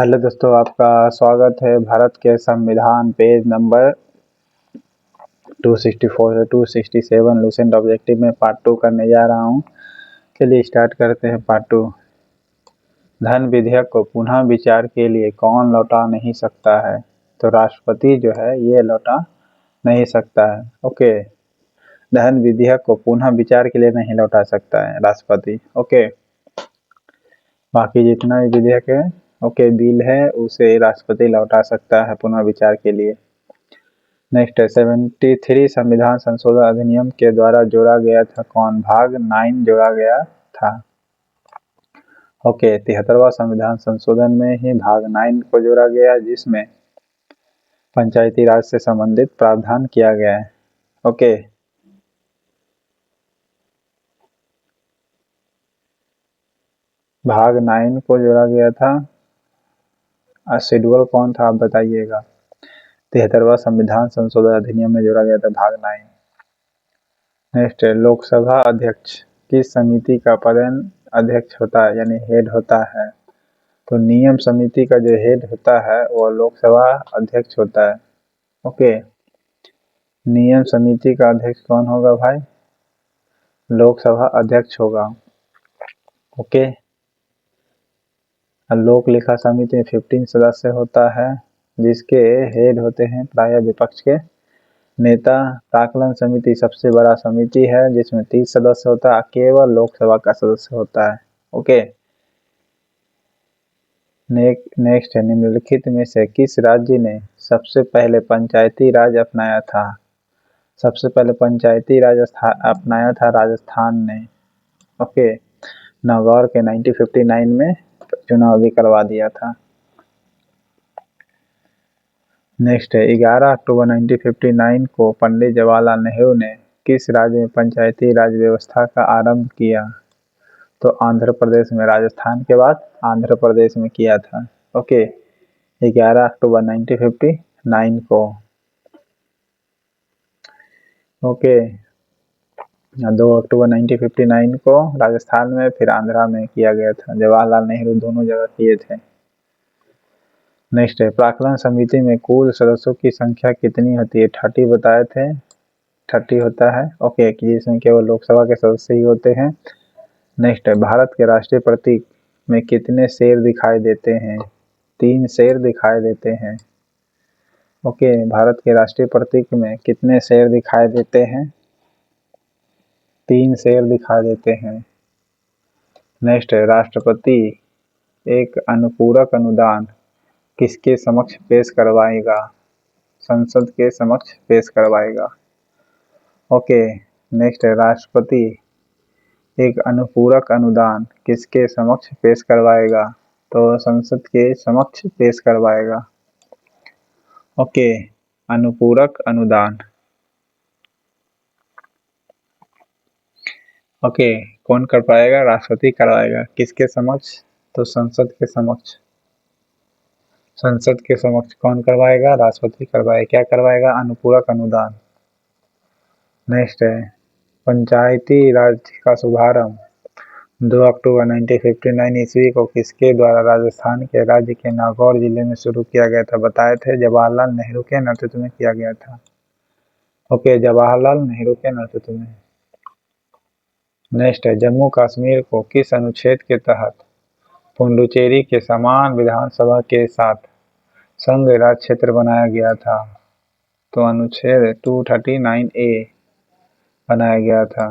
Hello दोस्तों, आपका स्वागत है। भारत के संविधान पेज नंबर 264 से 267 लूसेंट ऑब्जेक्टिव में पार्ट 2 करने जा रहा हूं। चलिए स्टार्ट करते हैं पार्ट 2। धन विधेयक को पुनः विचार के लिए कौन लौटा नहीं सकता है? तो राष्ट्रपति जो है ये लौटा नहीं सकता है। ओके, धन विधेयक को पुनः विचार के लिए नहीं लौटा सकता है राष्ट्रपति। ओके, बाकी जितना भी विधेयक है बिल है उसे राष्ट्रपति लौटा सकता है पुनः विचार के लिए। नेक्स्ट है 73 संविधान संशोधन अधिनियम के द्वारा जोड़ा गया था कौन? भाग 9 जोड़ा गया था। ओके, 73वां संविधान संशोधन में ही भाग 9 को जोड़ा गया जिसमें पंचायती राज से संबंधित प्रावधान किया गया है। ओके, भाग 9 को जोड़ा गया था। शेड्यूल कौन था आप बताइएगा। 73वां संविधान संशोधन अधिनियम में जोड़ा गया था भाग 9। नेक्स्ट है लोकसभा अध्यक्ष किस समिति का पदेन अध्यक्ष होता है यानी हेड होता है? तो नियम समिति का जो हेड होता है वो लोकसभा अध्यक्ष होता है। ओके, नियम समिति का अध्यक्ष कौन होगा भाई? लोकसभा अध्यक्ष होगा। ओके, लोक लेखा समिति में 15 सदस्य होता है जिसके हेड होते हैं प्राय विपक्ष के नेता। प्राक्कलन समिति सबसे बड़ा समिति है जिसमें 30 सदस्य होता है, केवल लोकसभा का सदस्य होता है। ओके, नेक्स्ट है निम्नलिखित में से किस राज्य ने सबसे पहले पंचायती राज अपनाया था? सबसे पहले पंचायती राज अपनाया था राजस्थान ने। ओके, नागौर के 1959 में चुनाव भी करवा दिया था। नेक्स्ट है 11 अक्टूबर 1959 को पंडित जवाहरलाल नेहरू ने किस राज्य में पंचायती राज व्यवस्था का आरंभ किया? तो आंध्र प्रदेश में, राजस्थान के बाद आंध्र प्रदेश में किया था। ओके, 11 अक्टूबर 1959 को। ओके, 2 अक्टूबर 1959 को राजस्थान में फिर आंध्रा में किया गया था। जवाहरलाल नेहरू दोनों जगह किए थे। नेक्स्ट है प्राक्कलन समिति में कुल सदस्यों की संख्या कितनी होती है? 30 बताए थे, 30 होता है। ओके, जिसमें केवल लोकसभा के सदस्य ही होते हैं। नेक्स्ट है भारत के राष्ट्रीय प्रतीक में कितने शेर दिखाई देते हैं? 3 शेर दिखाई देते हैं। ओके, भारत के राष्ट्रीय प्रतीक में कितने शेर दिखाई देते हैं? 3 शेर दिखाई देते हैं। नेक्स्ट है राष्ट्रपति एक अनुपूरक अनुदान किसके समक्ष पेश करवाएगा? संसद के समक्ष पेश करवाएगा। ओके, नेक्स्ट है राष्ट्रपति एक अनुपूरक अनुदान किसके समक्ष पेश करवाएगा? तो संसद के समक्ष पेश करवाएगा। ओके, अनुपूरक अनुदान। ओके, कौन कर पाएगा? राष्ट्रपति करवाएगा। किसके समक्ष? तो संसद के समक्ष। संसद के समक्ष कौन करवाएगा? राष्ट्रपति करवाएगा। क्या करवाएगा? अनुपूरक अनुदान। नेक्स्ट है पंचायती राज का शुभारंभ 2 अक्टूबर 1959 ईस्वी को किसके द्वारा राजस्थान के राज्य के नागौर जिले में शुरू किया गया था? बताए थे जवाहरलाल नेहरू के नेतृत्व में किया गया था। ओके, जवाहरलाल नेहरू के नेतृत्व में। नेक्स्ट है जम्मू कश्मीर को किस अनुच्छेद के तहत पुडुचेरी के समान विधानसभा के साथ संघ राज्य क्षेत्र बनाया गया था? तो अनुच्छेद 239A बनाया गया था।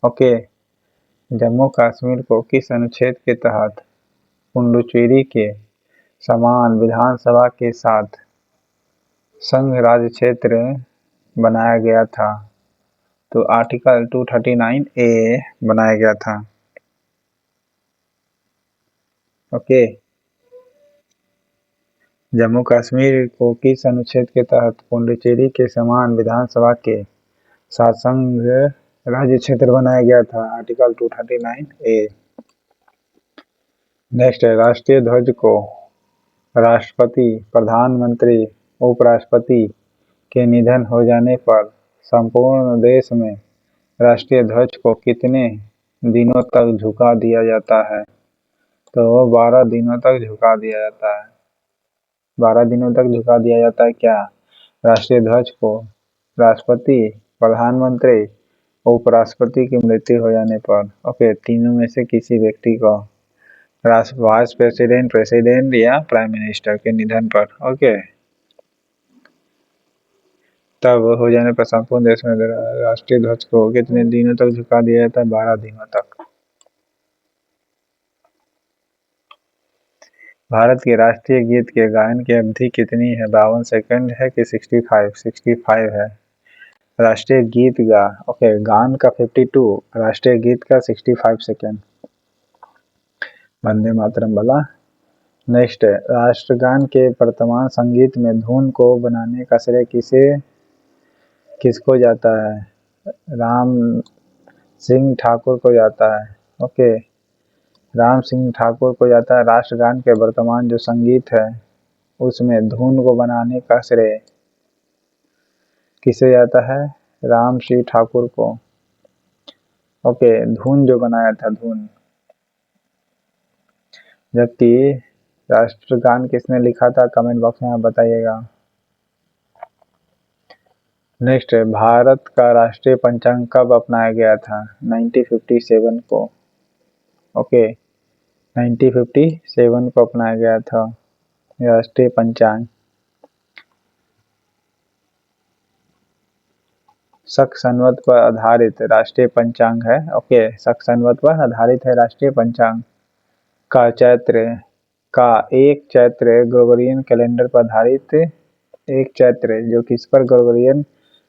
ओके, जम्मू कश्मीर को किस अनुच्छेद के तहत पुडुचेरी के समान विधानसभा के साथ संघ राज्य क्षेत्र बनाया गया था? तो आर्टिकल 239A बनाया गया था। ओके, जम्मू कश्मीर को किस अनुच्छेद के तहत पुडुचेरी के समान विधानसभा के साथ संघ राज्य क्षेत्र बनाया गया था? Article 239A। नेक्स्ट है राष्ट्रीय ध्वज को राष्ट्रपति, प्रधानमंत्री, उपराष्ट्रपति के निधन हो जाने पर संपूर्ण देश में राष्ट्रीय ध्वज को कितने दिनों तक झुका दिया जाता है? तो 12 दिनों तक झुका दिया जाता है। 12 दिनों तक झुका दिया जाता है क्या? राष्ट्रीय ध्वज को। राष्ट्रपति, प्रधानमंत्री, उपराष्ट्रपति की मृत्यु हो जाने पर। ओके, तीनों में से किसी व्यक्ति को। वाइस प्रेसिडेंट, प्रेसिडेंट या प्राइम मिनिस्टर के निधन पर। ओके, तब हो जाने पर संपूर्ण देश में राष्ट्रीय ध्वज को कितने दिनों तक झुका दिया जाता है? 12 दिनों तक। भारत के राष्ट्रीय गीत के गायन की अवधि कितनी है? 52 सेकंड है कि 65? 65 है। राष्ट्रीय गीत ओके, गान का 52, राष्ट्रीय गीत का 65 सेकंड। वंदे मातरम वाला। नेक्स्ट है, राष्ट्रगान के वर्तमान संगीत में धुन को बनाने का श्रेय किसको जाता है? राम सिंह ठाकुर को जाता है। ओके, राम सिंह ठाकुर को जाता है। राष्ट्रगान के वर्तमान जो संगीत है उसमें धुन को बनाने का श्रेय किसे जाता है? राम सिंह ठाकुर को। ओके, धुन जो बनाया था, धुन। जबकि राष्ट्रगान किसने लिखा था? कमेंट बॉक्स में आप बताइएगा। नेक्स्ट है, भारत का राष्ट्रीय पंचांग कब अपनाया गया था? 1957 को। ओके, 1957 को अपनाया गया था राष्ट्रीय पंचांग। शक संवत पर आधारित राष्ट्रीय पंचांग है। ओके, शक संवत पर आधारित है राष्ट्रीय पंचांग। का चैत्र का एक चैत्र ग्रेगोरियन कैलेंडर पर आधारित, एक चैत्र जो किस पर? ग्रेगोरियन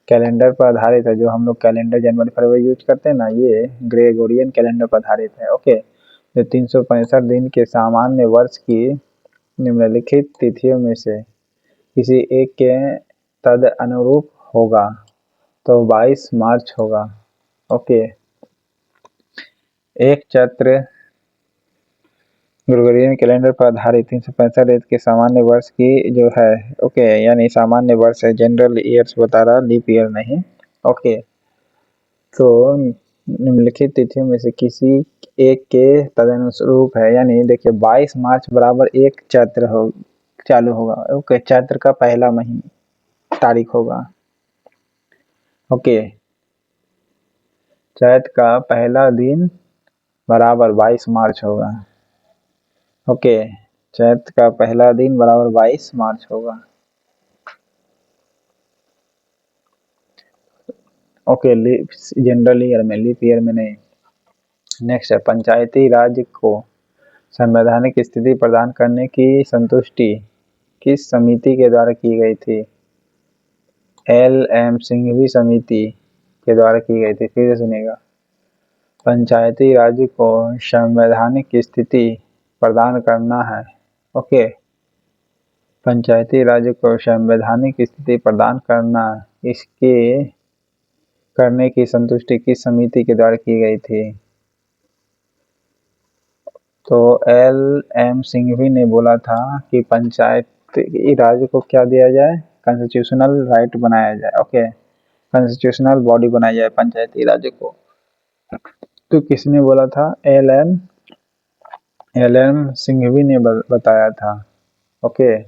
कैलेंडर पर आधारित है। जो हम लोग कैलेंडर जनवरी फरवरी यूज करते हैं ना, ये ग्रेगोरियन कैलेंडर पर आधारित है। ओके, जो 365 दिन के सामान्य वर्ष की निम्नलिखित तिथियों में से किसी एक के तद अनुरूप होगा, तो 22 मार्च होगा। ओके, एक चैत्र ग्रेगोरियन कैलेंडर पर आधारित 365 दिन के सामान्य वर्ष की जो है, ओके, यानी सामान्य वर्ष है, जनरल ईयर्स बता रहा, लीप ईयर नहीं। ओके, तो निम्नलिखित तिथियों में से किसी एक के तदनुरूप है, यानी देखिए 22 मार्च बराबर एक चैत्र हो चालू होगा। ओके, चैत्र का पहला महीना तारीख होगा। ओके, चैत्र का पहला दिन बराबर 22 मार्च होगा। ओके, चैत्र का पहला दिन बराबर 22 मार्च होगा। ओके, जनरल ईयर में, लीप ईयर में नहीं। नेक्स्ट है, पंचायती राज को संवैधानिक स्थिति प्रदान करने की संतुष्टि किस समिति के द्वारा की गई थी? LM सिंघवी समिति के द्वारा की गई थी। फिर सुनिएगा, पंचायती राज को संवैधानिक स्थिति प्रदान करना है। ओके, पंचायती राज को संवैधानिक स्थिति प्रदान करना, इसके करने की संतुष्टि किस समिति के द्वारा की गई थी? तो LM सिंघवी ने बोला था कि पंचायती राज को क्या दिया जाए? कॉन्स्टिट्यूशनल राइट बनाया जाए। ओके, कॉन्स्टिट्यूशनल बॉडी बनाया जाए पंचायती राज को। तो किसने बोला था? LM सिंघवी ने बताया था। ओके,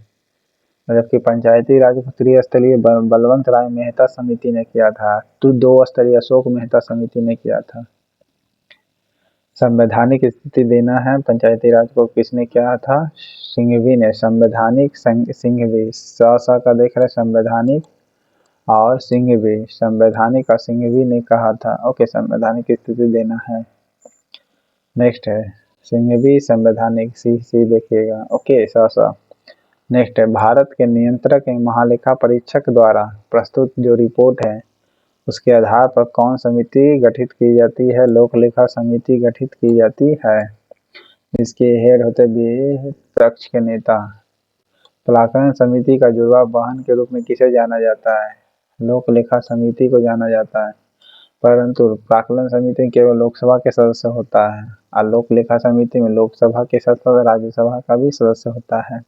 जबकि पंचायती राज को त्रिस्तरीय बलवंत राय मेहता समिति ने किया था, तो 2 स्तरीय अशोक मेहता समिति ने किया था। संवैधानिक स्थिति देना है पंचायती राज को, किसने किया था? सिंघवी ने। संवैधानिक सिंघवी, सा का देख रहे, संवैधानिक और सिंघवी, संवैधानिक और सिंघवी ने कहा था। ओके, संवैधानिक स्थिति देना है। नेक्स्ट है, सिंघवी संवैधानिक, सी देखिएगा। ओके, सा। नेक्स्ट है, भारत के नियंत्रक एवं महालेखा परीक्षक द्वारा प्रस्तुत जो रिपोर्ट है उसके आधार पर कौन समिति गठित की जाती है? लोक लेखा समिति गठित की जाती है, जिसके हेड होते विपक्ष के नेता। प्राक्कलन समिति का जुड़वा वाहन के रूप में किसे जाना जाता है? लोक लेखा समिति को जाना जाता है, परंतु प्राक्कलन समिति केवल लोकसभा के सदस्य होता है, और लोक लेखा समिति में लोकसभा के साथ साथ राज्यसभा का भी सदस्य होता है।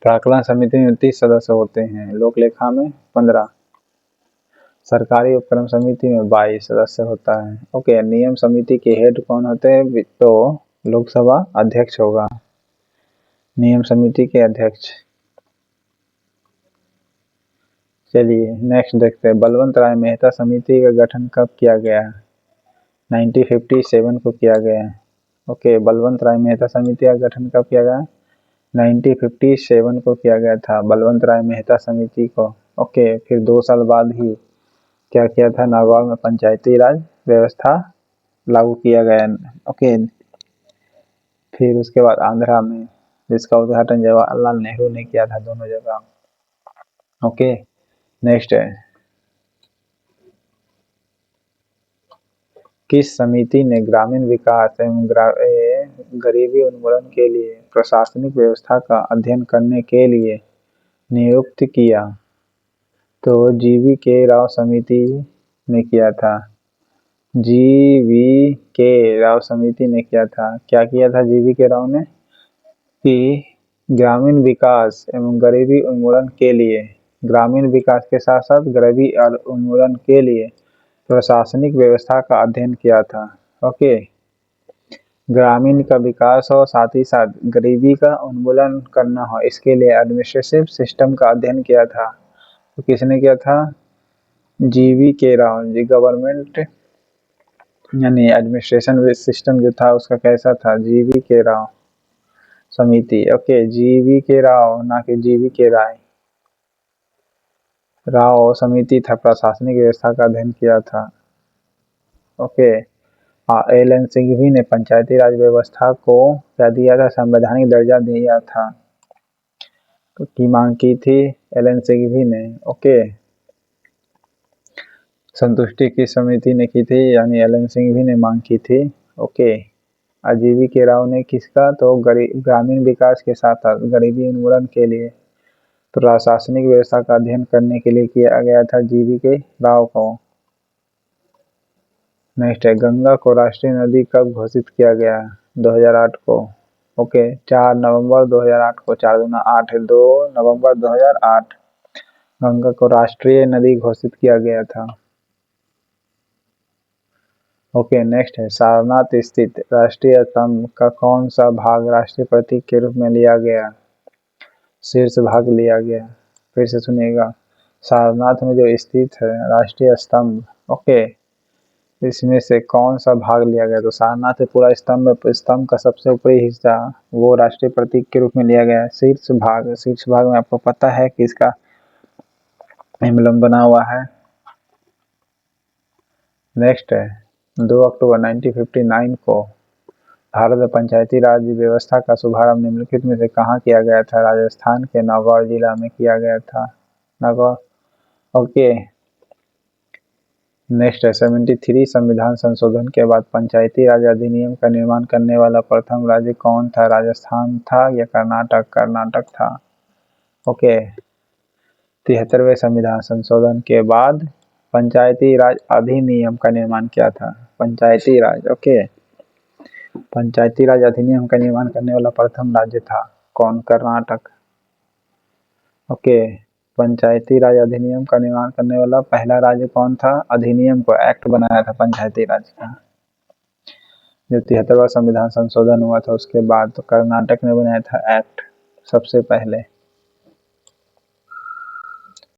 प्राक्कलन समिति में 30 सदस्य होते हैं, लोक लेखा में 15, सरकारी उपक्रम समिति में 22 सदस्य होता है। ओके, नियम समिति के हेड कौन होते हैं? तो लोकसभा अध्यक्ष होगा। नियम समिति के अध्यक्ष। चलिए नेक्स्ट देखते हैं, बलवंत राय मेहता समिति का गठन कब किया गया? 1957 को किया गया। ओके, बलवंत राय मेहता समिति का गठन कब किया गया? 1957 को किया गया था बलवंत राय मेहता समिति को। ओके, फिर 2 साल बाद ही क्या किया था? नागौर में पंचायती राज व्यवस्था लागू किया गया। ओके, फिर उसके बाद आंध्रा में, जिसका उद्घाटन जवाहरलाल नेहरू ने किया था दोनों जगह। ओके, नेक्स्ट है, किस समिति ने ग्रामीण विकास एवं गरीबी उन्मूलन के लिए प्रशासनिक व्यवस्था का अध्ययन करने के लिए नियुक्त किया? तो जीवी के राव समिति ने किया था। जीवी के राव समिति ने किया था। क्या किया था जीवी के राव ने? कि ग्रामीण विकास एवं गरीबी उन्मूलन के लिए, ग्रामीण विकास के साथ साथ गरीबी और उन्मूलन के लिए प्रशासनिक व्यवस्था का अध्ययन किया था। ओके, ग्रामीण का विकास हो, साथ ही साथ गरीबी का उन्मूलन करना हो, इसके लिए एडमिनिस्ट्रेटिव सिस्टम का अध्ययन किया था। तो किसने किया था? जीवी के राव जी। गवर्नमेंट यानी एडमिनिस्ट्रेशन सिस्टम जो था उसका कैसा था? जीवी के राव समिति। ओके, जीवी के राव, ना कि जीवी के राय। राव समिति था, प्रशासनिक व्यवस्था का अध्ययन किया था। Okay, LN. सिंघवी ने पंचायती राज व्यवस्था को क्या दिया था? संवैधानिक दर्जा दिया था। की मांग की थी एल.एन. सिंघवी ने। ओके, संतुष्टि की समिति ने की थी, यानी एल.एन. सिंघवी ने मांग की थी। ओके, जीवी के राव ने किसका? तो ग्रामीण विकास के साथ साथ गरीबी उन्मूलन के लिए प्रशासनिक व्यवस्था का अध्ययन करने के लिए किया गया था जीवी के राव को। नेक्स्ट है, गंगा को राष्ट्रीय नदी कब घोषित किया गया? 2008 को। ओके, 4 नवंबर 2008 को। 4 दूना 8 है, 2 नवंबर 2008 गंगा को राष्ट्रीय नदी घोषित किया गया था। ओके, नेक्स्ट है, सारनाथ स्थित राष्ट्रीय स्तंभ का कौन सा भाग राष्ट्रीय प्रतीक के रूप में लिया गया? शीर्ष भाग लिया गया। फिर से सुनिएगा, सारनाथ में जो स्थित है राष्ट्रीय स्तंभ, ओके, इसमें से कौन सा भाग लिया गया? तो सारनाथ से पूरा स्तंभ का सबसे ऊपरी हिस्सा वो राष्ट्रीय प्रतीक के रूप में लिया गया है। शीर्ष भाग, शीर्ष भाग में आपको पता है कि इसका एम्बलम बना हुआ है। नेक्स्ट है, 2 अक्टूबर 1959 को भारत में पंचायती राज व्यवस्था का शुभारंभ निम्नलिखित में से कहाँ किया गया था? राजस्थान के नागौर जिला में किया गया था। नागौर। ओके, नेक्स्ट है, 73 संविधान संशोधन के बाद पंचायती राज अधिनियम का निर्माण करने वाला प्रथम राज्य कौन था? राजस्थान था या कर्नाटक? कर्नाटक था। ओके, 73वें संविधान संशोधन के बाद पंचायती राज अधिनियम का निर्माण किया था। पंचायती राज, ओके, पंचायती राज अधिनियम का निर्माण करने वाला प्रथम राज्य था कौन? कर्नाटक। ओके, पंचायती राज अधिनियम का निर्माण करने वाला पहला राज्य कौन था? अधिनियम को, एक्ट बनाया था पंचायती राज का। जो 73वां संविधान संशोधन हुआ था उसके बाद तो कर्नाटक ने बनाया था एक्ट सबसे पहले।